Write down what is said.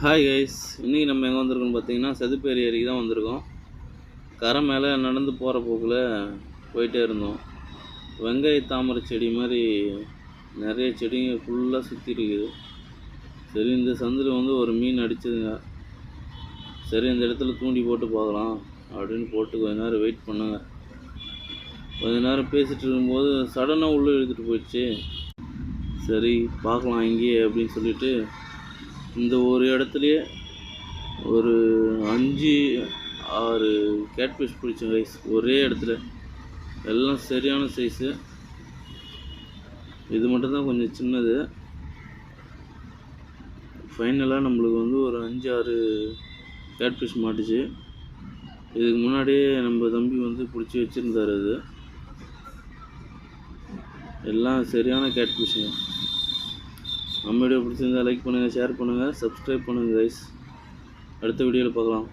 Hi guys, இன்றைக்கி நம்ம எங்கே வந்திருக்கோம்னு பார்த்தீங்கன்னா சதுப்பேரி ஏரிக்கு தான் வந்திருக்கோம். கரை மேலே நடந்து போகிற போக்கில் போயிட்டே இருந்தோம். வெங்காய தாமரை செடி மாதிரி நிறைய செடிங்க ஃபுல்லாக சுற்றி இருக்குது. சரி, இந்த சந்தில் வந்து ஒரு மீன் அடிச்சதுங்க. சரி, இந்த இடத்துல தூண்டி போட்டு பார்க்கலாம் அப்படின்னு போட்டு கொஞ்ச நேரம் வெயிட் பண்ணுங்க. கொஞ்ச நேரம் பேசிகிட்டு இருக்கும்போது சடனாக உள்ளே இழுத்துட்டு போயிடுச்சு. சரி, பார்க்கலாம் இங்கேயே அப்படின்னு சொல்லிட்டு இந்த ஒரு இடத்துலையே ஒரு 5-6 கேட்ஃபிஷ் பிடிச்சோம் கைஸ், ஒரே இடத்துல. எல்லாம் சரியான சைஸு. இது மட்டும்தான் கொஞ்சம் சின்னது. ஃபைனலாக நம்மளுக்கு வந்து ஒரு 5-6 கேட்ஃபிஷ் மாட்டுச்சு. இதுக்கு முன்னாடியே நம்ம தம்பி வந்து பிடிச்சி வச்சுருந்தார். அது எல்லாம் சரியான கேட்ஃபிஷ்ஷுங்க. நம்ம வீடியோ பிடிச்சிருந்தா லைக் பண்ணுங்கள், ஷேர் பண்ணுங்கள், சப்ஸ்கிரைப் பண்ணுங்கள் கைஸ். அடுத்த வீடியோவில் பார்க்கலாம்.